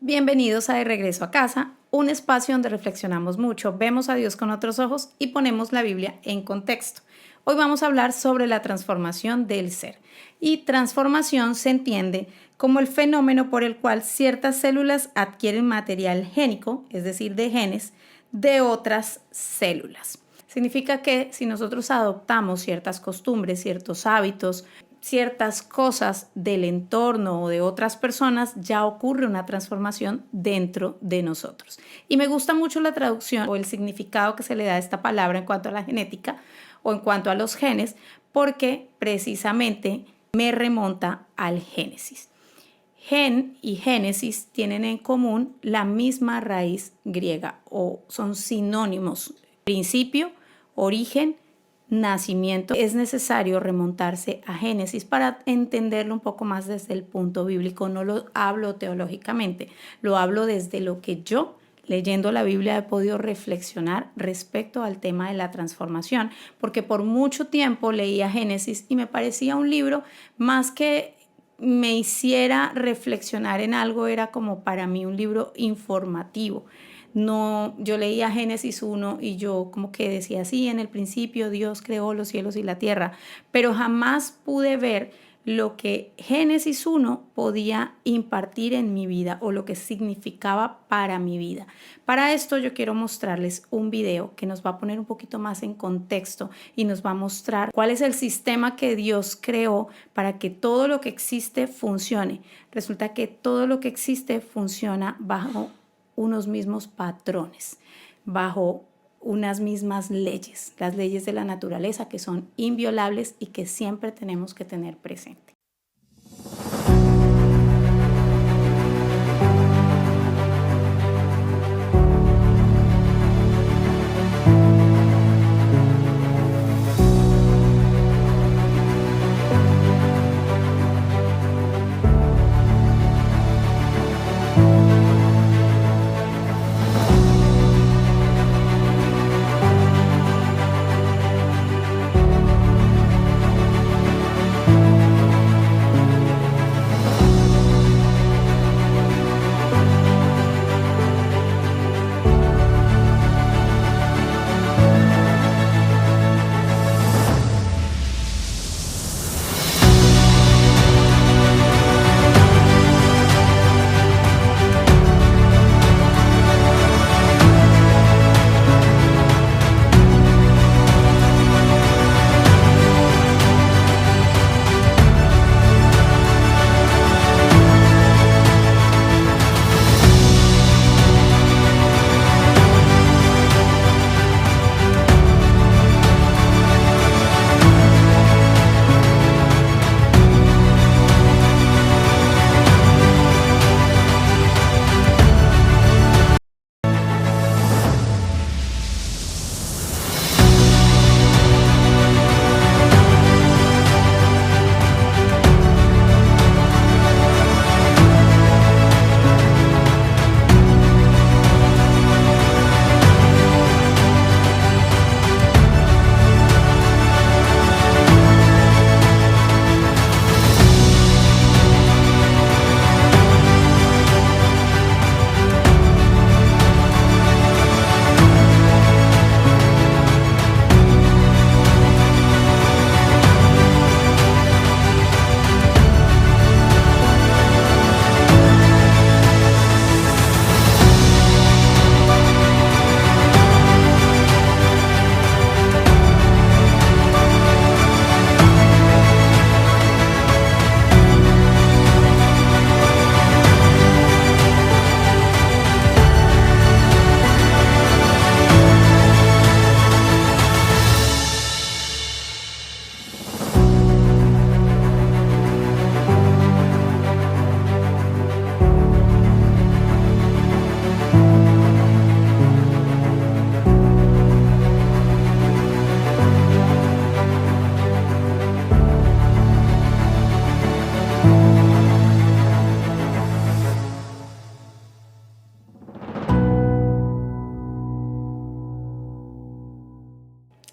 Bienvenidos a De Regreso a Casa, un espacio donde reflexionamos mucho, vemos a Dios con otros ojos y ponemos la Biblia en contexto. Hoy vamos a hablar sobre la transformación del ser. Y transformación se entiende como el fenómeno por el cual ciertas células adquieren material génico, es decir, de genes, de otras células. Significa que si nosotros adoptamos ciertas costumbres, ciertos hábitos, ciertas cosas del entorno o de otras personas, ya ocurre una transformación dentro de nosotros. Y me gusta mucho la traducción o el significado que se le da a esta palabra en cuanto a la genética o en cuanto a los genes, porque precisamente me remonta al Génesis. Gen y Génesis tienen en común la misma raíz griega o son sinónimos: principio, origen, nacimiento. Es necesario remontarse a Génesis para entenderlo un poco más desde el punto bíblico. No lo hablo teológicamente, lo hablo desde lo que yo, leyendo la Biblia, he podido reflexionar respecto al tema de la transformación, porque por mucho tiempo leía Génesis y me parecía un libro más que me hiciera reflexionar en algo, era como para mí un libro informativo. No, yo leía Génesis 1 y yo como que decía, sí, en el principio Dios creó los cielos y la tierra, pero jamás pude ver lo que Génesis 1 podía impartir en mi vida o lo que significaba para mi vida. Para esto yo quiero mostrarles un video que nos va a poner un poquito más en contexto y nos va a mostrar cuál es el sistema que Dios creó para que todo lo que existe funcione. Resulta que todo lo que existe funciona bajo unos mismos patrones, bajo unas mismas leyes, las leyes de la naturaleza, que son inviolables y que siempre tenemos que tener presente.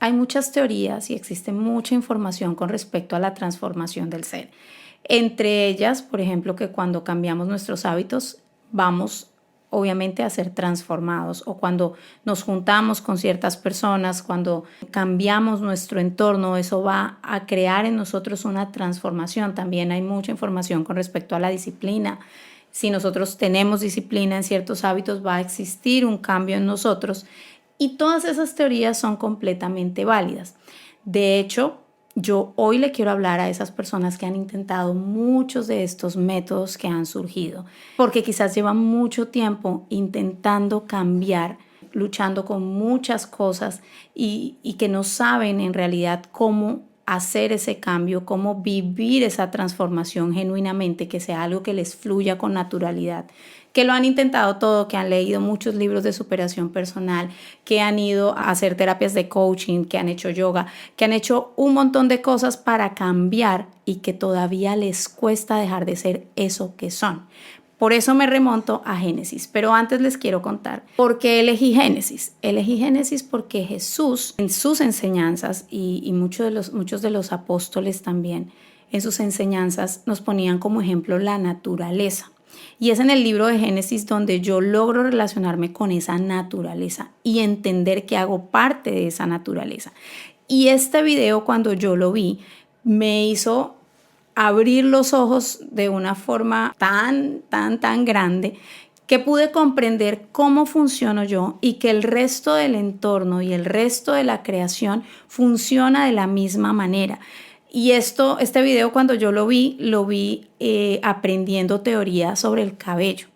Hay muchas teorías y existe mucha información con respecto a la transformación del ser. Entre ellas, por ejemplo, que cuando cambiamos nuestros hábitos vamos obviamente a ser transformados, o cuando nos juntamos con ciertas personas, cuando cambiamos nuestro entorno, eso va a crear en nosotros una transformación. También hay mucha información con respecto a la disciplina. Si nosotros tenemos disciplina en ciertos hábitos, va a existir un cambio en nosotros, y todas esas teorías son completamente válidas. De hecho, yo hoy le quiero hablar a esas personas que han intentado muchos de estos métodos que han surgido, porque quizás llevan mucho tiempo intentando cambiar, luchando con muchas cosas y que no saben en realidad cómo hacer ese cambio, cómo vivir esa transformación genuinamente, que sea algo que les fluya con naturalidad, que lo han intentado todo, que han leído muchos libros de superación personal, que han ido a hacer terapias de coaching, que han hecho yoga, que han hecho un montón de cosas para cambiar y que todavía les cuesta dejar de ser eso que son. Por eso me remonto a Génesis, pero antes les quiero contar por qué elegí Génesis. Elegí Génesis porque Jesús, en sus enseñanzas, y muchos de los apóstoles también, en sus enseñanzas nos ponían como ejemplo la naturaleza. Y es en el libro de Génesis donde yo logro relacionarme con esa naturaleza y entender que hago parte de esa naturaleza. Y este video, cuando yo lo vi, me hizo abrir los ojos de una forma tan grande, que pude comprender cómo funciono yo y que el resto del entorno y el resto de la creación funciona de la misma manera. Y este video, cuando yo lo vi aprendiendo teoría sobre el cabello.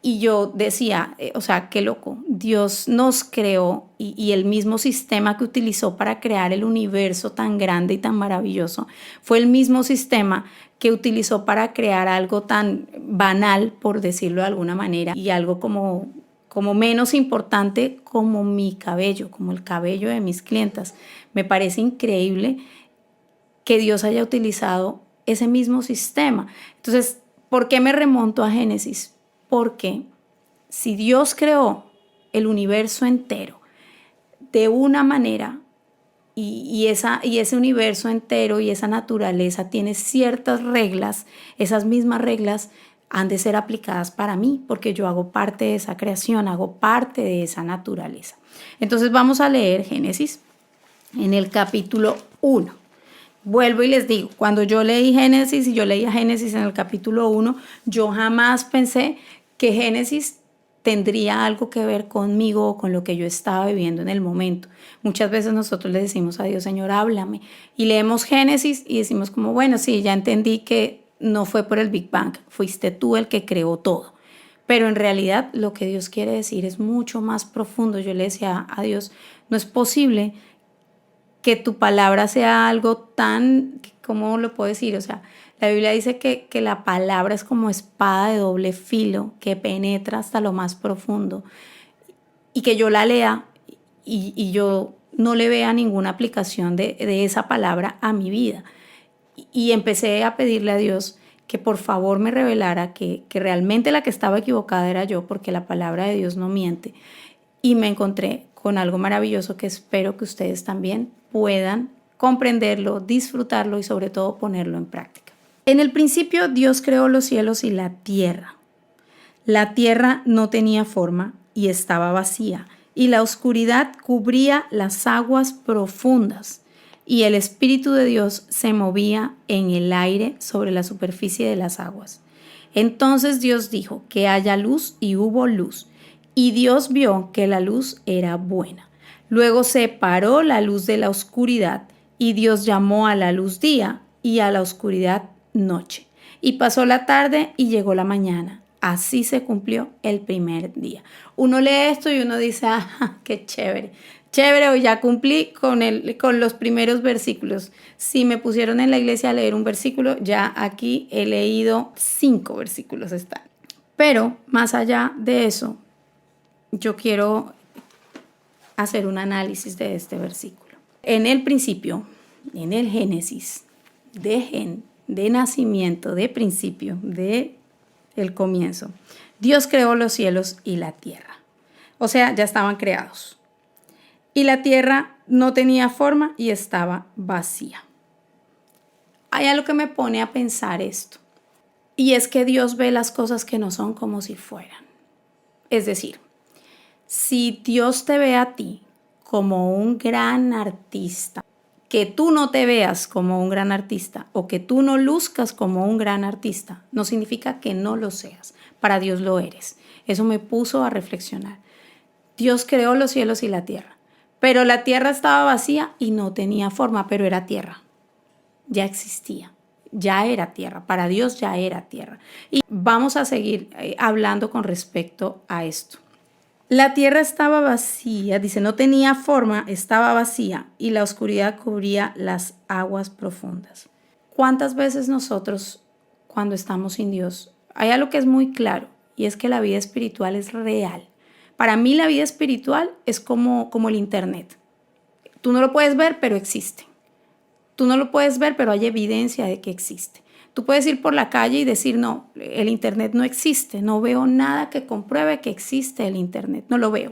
Y yo decía, o sea, qué loco, Dios nos creó y el mismo sistema que utilizó para crear el universo tan grande y tan maravilloso fue el mismo sistema que utilizó para crear algo tan banal, por decirlo de alguna manera, y algo como menos importante como mi cabello, como el cabello de mis clientas. Me parece increíble que Dios haya utilizado ese mismo sistema. Entonces, ¿por qué me remonto a Génesis? Porque si Dios creó el universo entero de una manera y ese universo entero y esa naturaleza tiene ciertas reglas, esas mismas reglas han de ser aplicadas para mí, porque yo hago parte de esa creación, hago parte de esa naturaleza. Entonces vamos a leer Génesis en el capítulo 1. Vuelvo y les digo, cuando yo leí Génesis y yo leía Génesis en el capítulo 1, yo jamás pensé que Génesis tendría algo que ver conmigo o con lo que yo estaba viviendo en el momento. Muchas veces nosotros le decimos a Dios, Señor, háblame. Y leemos Génesis y decimos como, bueno, sí, ya entendí que no fue por el Big Bang, fuiste tú el que creó todo. Pero en realidad lo que Dios quiere decir es mucho más profundo. Yo le decía a Dios, no es posible que tu palabra sea algo tan, ¿cómo lo puedo decir? O sea, la Biblia dice que la palabra es como espada de doble filo, que penetra hasta lo más profundo, y que yo la lea y yo no le vea ninguna aplicación de esa palabra a mi vida. Y empecé a pedirle a Dios que por favor me revelara que realmente la que estaba equivocada era yo, porque la palabra de Dios no miente. Y me encontré con algo maravilloso que espero que ustedes también puedan comprenderlo, disfrutarlo y sobre todo ponerlo en práctica. En el principio Dios creó los cielos y la tierra. La tierra no tenía forma y estaba vacía, y la oscuridad cubría las aguas profundas, y el Espíritu de Dios se movía en el aire sobre la superficie de las aguas. Entonces Dios dijo que haya luz, y hubo luz. Y Dios vio que la luz era buena. Luego separó la luz de la oscuridad, y Dios llamó a la luz día y a la oscuridad noche. Y pasó la tarde y llegó la mañana. Así se cumplió el primer día. Uno lee esto y uno dice, ah, qué chévere. Chévere, hoy ya cumplí con los primeros versículos. Si me pusieron en la iglesia a leer un versículo, ya aquí he leído 5 versículos están. Pero más allá de eso, yo quiero hacer un análisis de este versículo. En el principio, en el Génesis, de nacimiento, de principio, de el comienzo, Dios creó los cielos y la tierra. O sea, ya estaban creados. Y la tierra no tenía forma y estaba vacía. Hay algo que me pone a pensar esto. Y es que Dios ve las cosas que no son como si fueran. Es decir, si Dios te ve a ti como un gran artista, que tú no te veas como un gran artista o que tú no luzcas como un gran artista, no significa que no lo seas. Para Dios lo eres. Eso me puso a reflexionar. Dios creó los cielos y la tierra, pero la tierra estaba vacía y no tenía forma, pero era tierra. Ya existía, ya era tierra. Para Dios ya era tierra. Y vamos a seguir hablando con respecto a esto. La tierra estaba vacía, dice, no tenía forma, estaba vacía y la oscuridad cubría las aguas profundas. ¿Cuántas veces nosotros, cuando estamos sin Dios, hay algo que es muy claro y es que la vida espiritual es real? Para mí la vida espiritual es como el internet. Tú no lo puedes ver, pero existe. Tú no lo puedes ver, pero hay evidencia de que existe. Tú puedes ir por la calle y decir, no, el internet no existe, no veo nada que compruebe que existe el internet, no lo veo.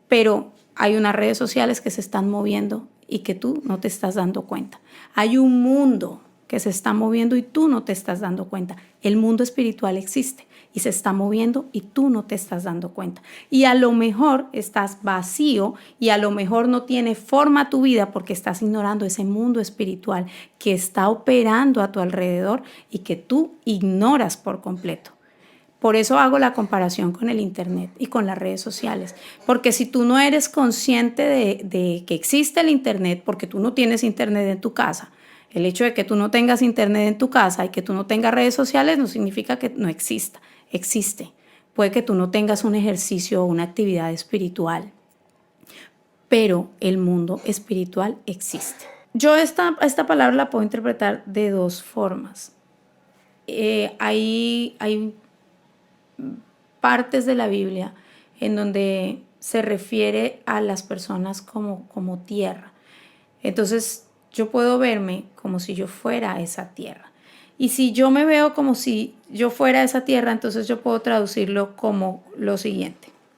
Pero hay unas redes sociales que se están moviendo y que tú no te estás dando cuenta. Hay un mundo que se está moviendo y tú no te estás dando cuenta. El mundo espiritual existe y se está moviendo y tú no te estás dando cuenta. Y a lo mejor estás vacío y a lo mejor no tiene forma tu vida porque estás ignorando ese mundo espiritual que está operando a tu alrededor y que tú ignoras por completo. Por eso hago la comparación con el internet y con las redes sociales, porque si tú no eres consciente de que existe el internet, porque tú no tienes internet en tu casa, el hecho de que tú no tengas internet en tu casa y que tú no tengas redes sociales no significa que no exista, existe. Puede que tú no tengas un ejercicio o una actividad espiritual, pero el mundo espiritual existe. Yo esta palabra la puedo interpretar de dos formas. Hay partes de la Biblia en donde se refiere a las personas como tierra. Entonces yo puedo verme como si yo fuera esa tierra. Y si yo me veo como si yo fuera esa tierra, entonces yo puedo traducirlo como lo siguiente.